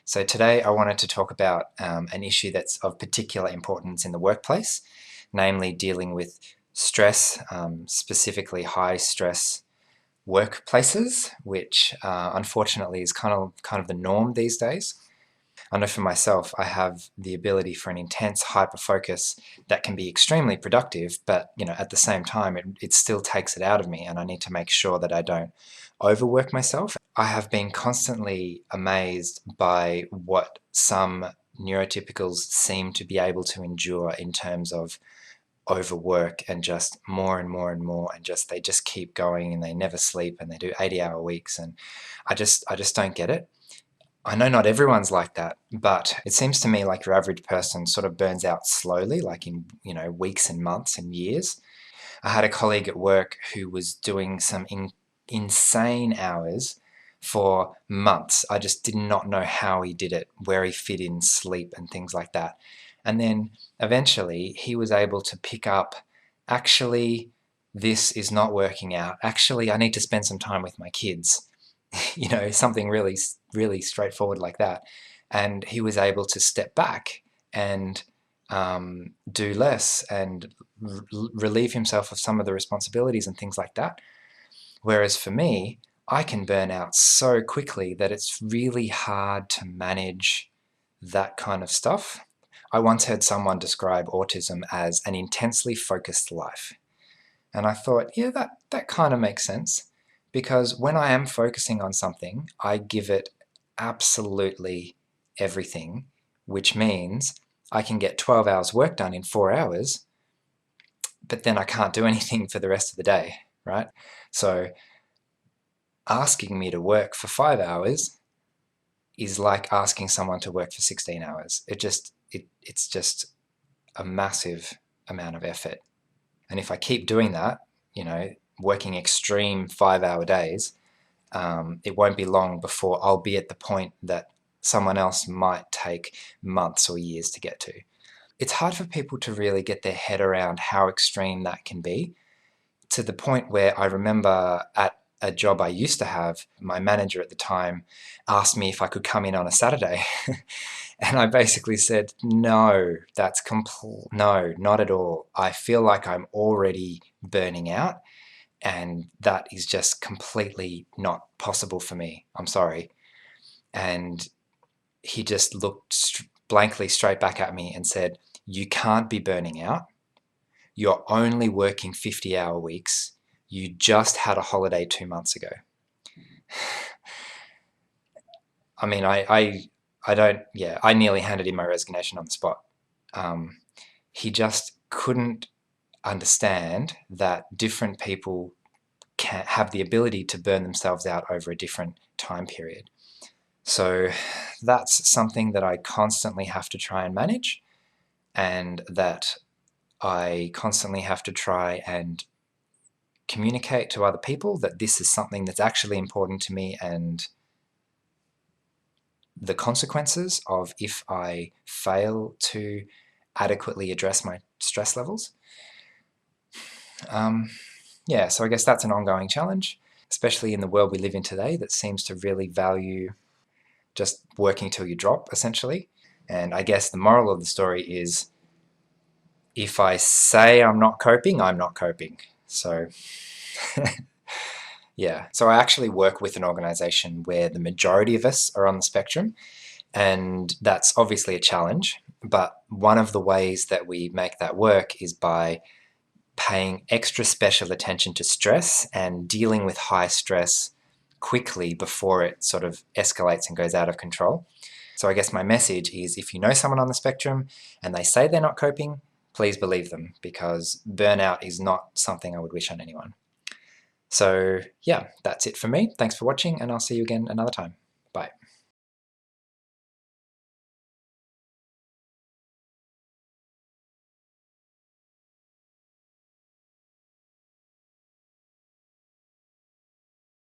So today I wanted to talk about an issue that's of particular importance in the workplace, namely dealing with stress, specifically high stress workplaces, which unfortunately is kind of the norm these days. I know for myself, I have the ability for an intense hyper focus that can be extremely productive, but at the same time, it still takes it out of me, and I need to make sure that I don't overwork myself. I have been constantly amazed by what some neurotypicals seem to be able to endure in terms of overwork and just more and more and more, and they just keep going and they never sleep and they do 80-hour weeks, and I just don't get it. I know not everyone's like that, but it seems to me like your average person sort of burns out slowly, like in weeks and months and years. I had a colleague at work who was doing some insane hours for months. I just did not know how he did it, where he fit in sleep and things like that. And then eventually he was able to pick up, actually, this is not working out. Actually, I need to spend some time with my kids. Something really, really straightforward like that. And he was able to step back and do less and relieve himself of some of the responsibilities and things like that. Whereas for me, I can burn out so quickly that it's really hard to manage that kind of stuff. I once heard someone describe autism as an intensely focused life. And I thought, yeah, that kind of makes sense. Because when I am focusing on something, I give it absolutely everything, which means I can get 12 hours work done in 4 hours, but then I can't do anything for the rest of the day, right? So asking me to work for 5 hours is like asking someone to work for 16 hours. It's just a massive amount of effort. And if I keep doing that, working extreme 5-hour days, it won't be long before I'll be at the point that someone else might take months or years to get to. It's hard for people to really get their head around how extreme that can be, to the point where I remember at a job I used to have, my manager at the time asked me if I could come in on a Saturday. And I basically said, no, no, not at all. I feel like I'm already burning out, and that is just completely not possible for me. I'm sorry. And he just looked blankly straight back at me and said, you can't be burning out. You're only working 50-hour weeks. You just had a holiday 2 months ago. I mean, I nearly handed in my resignation on the spot. He just couldn't understand that different people can have the ability to burn themselves out over a different time period. So that's something that I constantly have to try and manage, and that I constantly have to try and communicate to other people that this is something that's actually important to me, and the consequences of if I fail to adequately address my stress levels. Yeah, so I guess that's an ongoing challenge, especially in the world we live in today that seems to really value just working till you drop, essentially. And I guess the moral of the story is, if I say I'm not coping, I'm not coping. So yeah, so I actually work with an organization where the majority of us are on the spectrum, and that's obviously a challenge. But one of the ways that we make that work is by paying extra special attention to stress and dealing with high stress quickly before it sort of escalates and goes out of control. So I guess my message is, if you know someone on the spectrum and they say they're not coping, please believe them, because burnout is not something I would wish on anyone. So yeah, that's it for me. Thanks for watching, and I'll see you again another time.